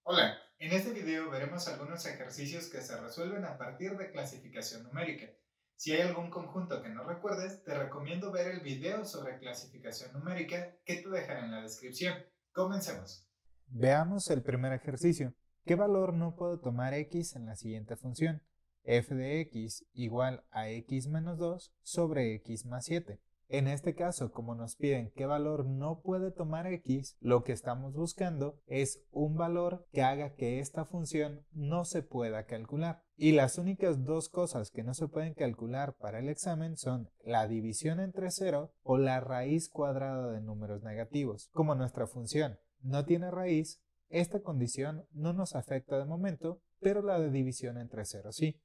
Hola, en este video veremos algunos ejercicios que se resuelven a partir de clasificación numérica. Si hay algún conjunto que no recuerdes, te recomiendo ver el video sobre clasificación numérica que te dejaré en la descripción. Comencemos. Veamos el primer ejercicio. ¿Qué valor no puedo tomar x en la siguiente función? F de x igual a x menos 2 sobre x más 7. En este caso, como nos piden qué valor no puede tomar x, lo que estamos buscando es un valor que haga que esta función no se pueda calcular. Y las únicas dos cosas que no se pueden calcular para el examen son la división entre 0 o la raíz cuadrada de números negativos. Como nuestra función no tiene raíz, esta condición no nos afecta de momento, pero la de división entre 0 sí.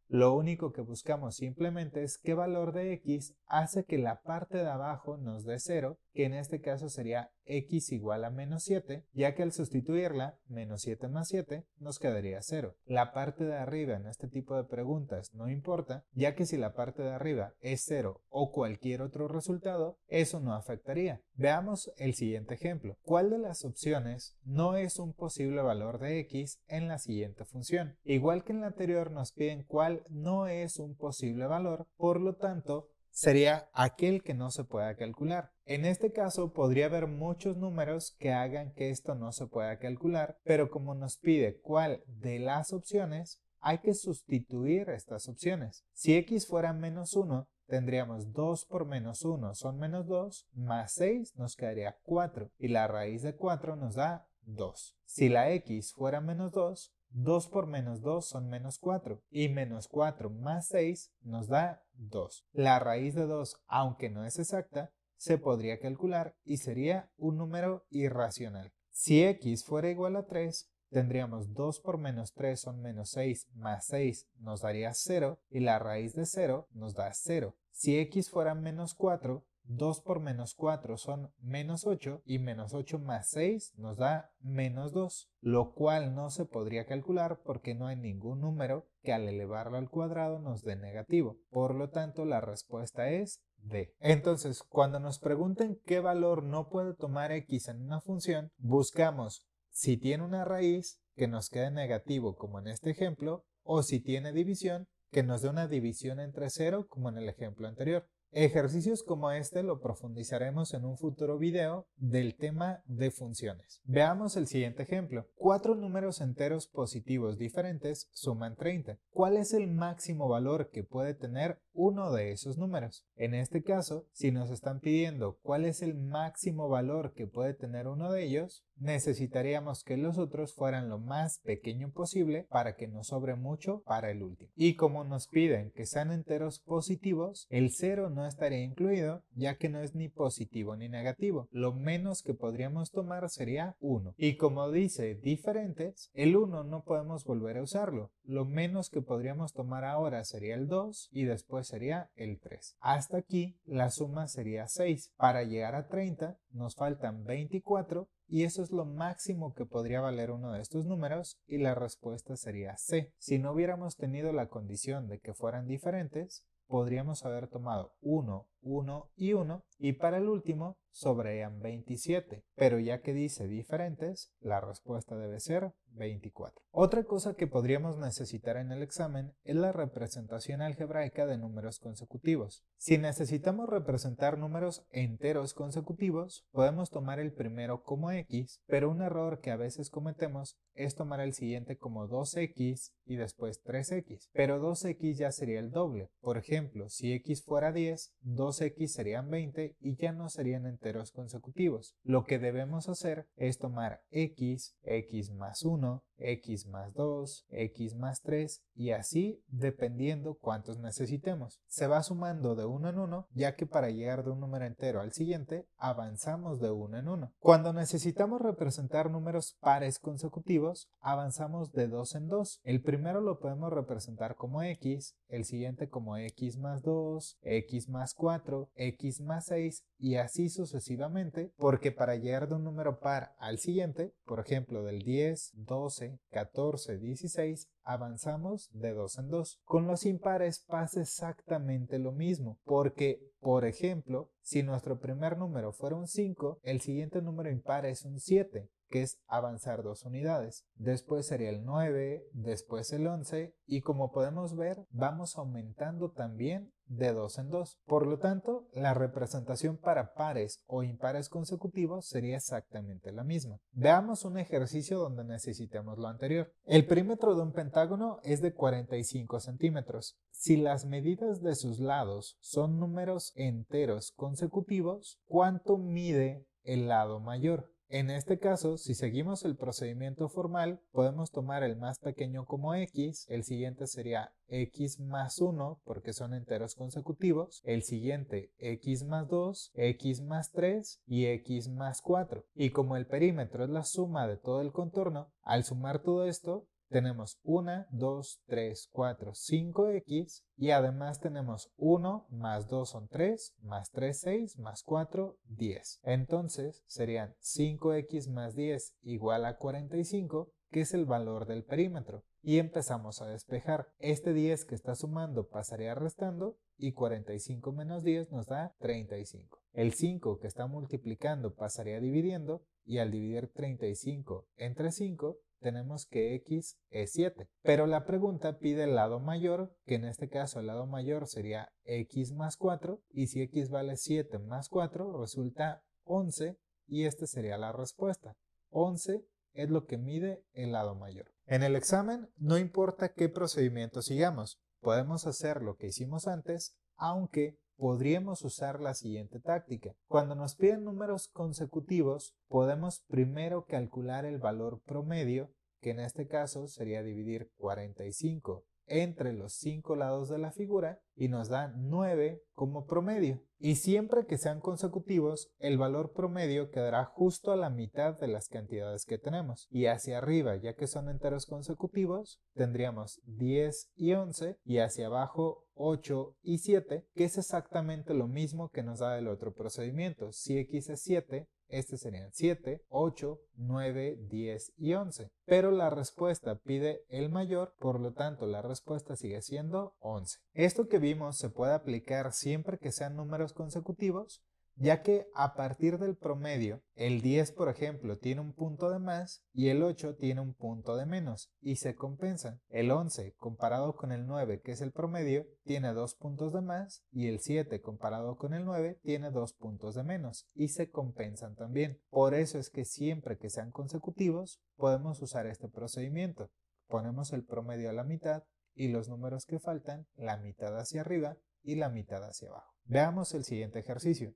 Lo único que buscamos simplemente es qué valor de x hace que la parte de abajo nos dé 0, que en este caso sería x igual a menos 7, ya que al sustituirla, menos 7 más 7, nos quedaría 0. La parte de arriba en este tipo de preguntas no importa, ya que si la parte de arriba es 0 o cualquier otro resultado, eso no afectaría. Veamos el siguiente ejemplo. ¿Cuál de las opciones no es un posible valor de x en la siguiente función? Igual que en la anterior nos piden cuál no es un posible valor, por lo tanto, sería aquel que no se pueda calcular. En este caso podría haber muchos números que hagan que esto no se pueda calcular, pero como nos pide cuál de las opciones, hay que sustituir estas opciones. Si x fuera menos 1, tendríamos 2 por menos 1 son menos 2, más 6 nos quedaría 4 y la raíz de 4 nos da 2. Si la x fuera menos 2, 2 por menos 2 son menos 4 y menos 4 más 6 nos da 2. La raíz de 2, aunque no es exacta, se podría calcular y sería un número irracional. Si x fuera igual a 3, tendríamos 2 por menos 3 son menos 6 más 6 nos daría 0 y la raíz de 0 nos da 0. Si x fuera menos 4, 2 por menos 4 son menos 8 y menos 8 más 6 nos da menos 2, lo cual no se podría calcular porque no hay ningún número que al elevarlo al cuadrado nos dé negativo. Por lo tanto, la respuesta es D. Entonces, cuando nos pregunten qué valor no puede tomar x en una función, buscamos si tiene una raíz que nos quede negativo como en este ejemplo o si tiene división que nos dé una división entre 0 como en el ejemplo anterior. Ejercicios como este lo profundizaremos en un futuro video del tema de funciones. Veamos el siguiente ejemplo. Cuatro números enteros positivos diferentes suman 30. ¿Cuál es el máximo valor que puede tener uno de esos números? En este caso, si nos están pidiendo cuál es el máximo valor que puede tener uno de ellos, necesitaríamos que los otros fueran lo más pequeño posible para que nos sobre mucho para el último. Y como nos piden que sean enteros positivos, el 0 no estaría incluido, ya que no es ni positivo ni negativo. Lo menos que podríamos tomar sería 1. Y como dice diferentes, el 1 no podemos volver a usarlo. Lo menos que podríamos tomar ahora sería el 2 y después sería el 3. Hasta aquí la suma sería 6. Para llegar a 30 nos faltan 24 y eso es lo máximo que podría valer uno de estos números y la respuesta sería C. Si no hubiéramos tenido la condición de que fueran diferentes, podríamos haber tomado 1, 1 y 1 y para el último sobrarían 27, pero ya que dice diferentes, la respuesta debe ser 24. Otra cosa que podríamos necesitar en el examen es la representación algebraica de números consecutivos. Si necesitamos representar números enteros consecutivos, podemos tomar el primero como x, pero un error que a veces cometemos es tomar el siguiente como 2x y después 3x, pero 2x ya sería el doble. Por ejemplo, si x fuera 10, 2x serían 20 y ya no serían enteros consecutivos. Lo que debemos hacer es tomar x, x más 1, x más 2, x más 3 y así dependiendo cuántos necesitemos. Se va sumando de uno en uno, ya que para llegar de un número entero al siguiente avanzamos de uno en uno. Cuando necesitamos representar números pares consecutivos, avanzamos de dos en dos. El primero lo podemos representar como x, el siguiente como x más 2, x más 4, x más 6 y así sucesivamente, porque para llegar de un número par al siguiente, por ejemplo del 10, 12, 14, 16, avanzamos de dos en dos. Con los impares pasa exactamente lo mismo, porque, por ejemplo, si nuestro primer número fuera un 5, el siguiente número impar es un 7. que es avanzar 2 unidades. Después sería el 9, después el 11 y como podemos ver vamos aumentando también de 2 en 2. Por lo tanto, la representación para pares o impares consecutivos sería exactamente la misma. Veamos un ejercicio donde necesitemos lo anterior. El perímetro de un pentágono es de 45 centímetros. Si las medidas de sus lados son números enteros consecutivos, ¿cuánto mide el lado mayor? En este caso, si seguimos el procedimiento formal, podemos tomar el más pequeño como x, el siguiente sería x más 1 porque son enteros consecutivos, el siguiente x más 2, x más 3 y x más 4. Y como el perímetro es la suma de todo el contorno, al sumar todo esto, tenemos 1, 2, 3, 4, 5x y además tenemos 1 más 2 son 3, más 3, 6, más 4, 10. Entonces serían 5x más 10 igual a 45, que es el valor del perímetro. Y empezamos a despejar. Este 10 que está sumando pasaría restando y 45 menos 10 nos da 35. El 5 que está multiplicando pasaría dividiendo y al dividir 35 entre 5 tenemos que x es 7. Pero la pregunta pide el lado mayor, que en este caso el lado mayor sería x más 4 y si x vale 7 más 4 resulta 11 y esta sería la respuesta. 11 es lo que mide el lado mayor. En el examen no importa qué procedimiento sigamos, podemos hacer lo que hicimos antes, aunque podríamos usar la siguiente táctica. Cuando nos piden números consecutivos, podemos primero calcular el valor promedio, que en este caso sería dividir 45 entre los 5 lados de la figura y nos da 9 como promedio. Y siempre que sean consecutivos, el valor promedio quedará justo a la mitad de las cantidades que tenemos. Y hacia arriba, ya que son enteros consecutivos, tendríamos 10 y 11 y hacia abajo 8 y 7, que es exactamente lo mismo que nos da el otro procedimiento. Si x es 7, este serían 7, 8, 9, 10 y 11. Pero la respuesta pide el mayor, por lo tanto la respuesta sigue siendo 11. Esto que vimos se puede aplicar siempre que sean números consecutivos, ya que a partir del promedio, el 10 por ejemplo tiene un punto de más y el 8 tiene un punto de menos y se compensan. El 11 comparado con el 9 que es el promedio tiene 2 puntos de más y el 7 comparado con el 9 tiene 2 puntos de menos y se compensan también. Por eso es que siempre que sean consecutivos podemos usar este procedimiento. Ponemos el promedio a la mitad y los números que faltan la mitad hacia arriba y la mitad hacia abajo. Veamos el siguiente ejercicio.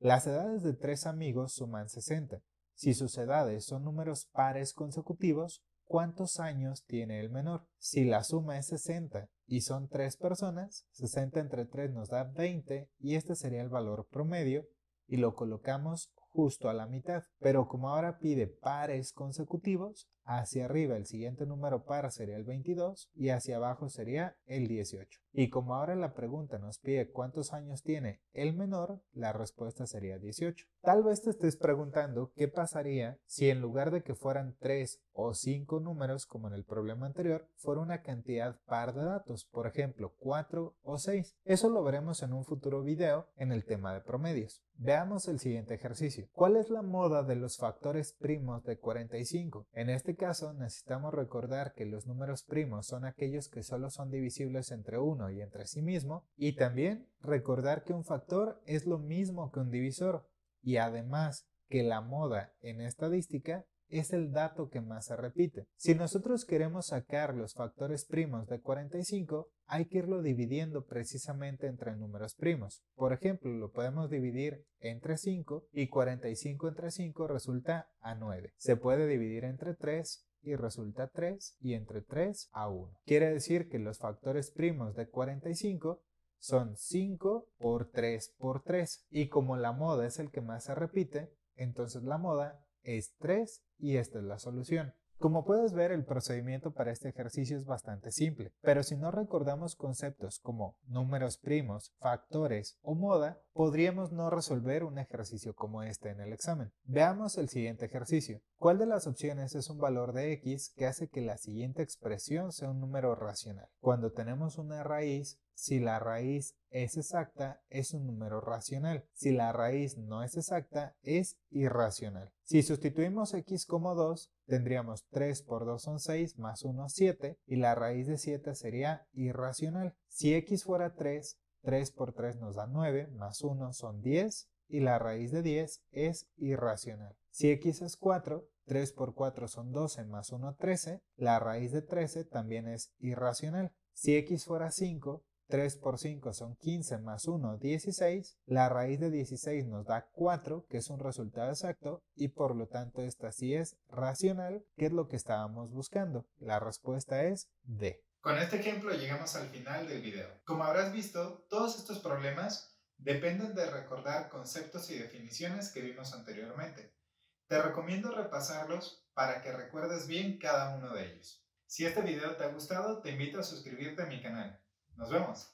Las edades de 3 amigos suman 60. Si sus edades son números pares consecutivos, ¿cuántos años tiene el menor? Si la suma es 60 y son 3 personas, 60 entre 3 nos da 20 y este sería el valor promedio y lo colocamos justo a la mitad. Pero como ahora pide pares consecutivos, hacia arriba el siguiente número par sería el 22 y hacia abajo sería el 18. Y como ahora la pregunta nos pide cuántos años tiene el menor, la respuesta sería 18. Tal vez te estés preguntando qué pasaría si en lugar de que fueran 3 o 5 números como en el problema anterior, fuera una cantidad par de datos, por ejemplo 4 o 6. Eso lo veremos en un futuro video en el tema de promedios. Veamos el siguiente ejercicio. ¿Cuál es la moda de los factores primos de 45? En este caso necesitamos recordar que los números primos son aquellos que solo son divisibles entre uno y entre sí mismo, y también recordar que un factor es lo mismo que un divisor, y además que la moda en estadística es el dato que más se repite. Si nosotros queremos sacar los factores primos de 45, hay que irlo dividiendo precisamente entre números primos. Por ejemplo, lo podemos dividir entre 5 y 45 entre 5 resulta a 9. Se puede dividir entre 3 y resulta 3 y entre 3 a 1. Quiere decir que los factores primos de 45 son 5 por 3 por 3 y como la moda es el que más se repite, entonces la moda es 3 y esta es la solución. Como puedes ver, el procedimiento para este ejercicio es bastante simple, pero si no recordamos conceptos como números primos, factores o moda, podríamos no resolver un ejercicio como este en el examen. Veamos el siguiente ejercicio. ¿Cuál de las opciones es un valor de x que hace que la siguiente expresión sea un número racional? Cuando tenemos una raíz, si la raíz es exacta, es un número racional. Si la raíz no es exacta, es irracional. Si sustituimos x como 2, tendríamos 3 por 2 son 6, más 1 7, y la raíz de 7 sería irracional. Si x fuera 3, 3 por 3 nos da 9, más 1 son 10, y la raíz de 10 es irracional. Si x es 4, 3 por 4 son 12, más 1 13, la raíz de 13 también es irracional. Si x fuera 5, 3 por 5 son 15 más 1, 16. La raíz de 16 nos da 4, que es un resultado exacto, y por lo tanto esta sí es racional, que es lo que estábamos buscando. La respuesta es D. Con este ejemplo llegamos al final del video. Como habrás visto, todos estos problemas dependen de recordar conceptos y definiciones que vimos anteriormente. Te recomiendo repasarlos para que recuerdes bien cada uno de ellos. Si este video te ha gustado, te invito a suscribirte a mi canal. Nos vemos.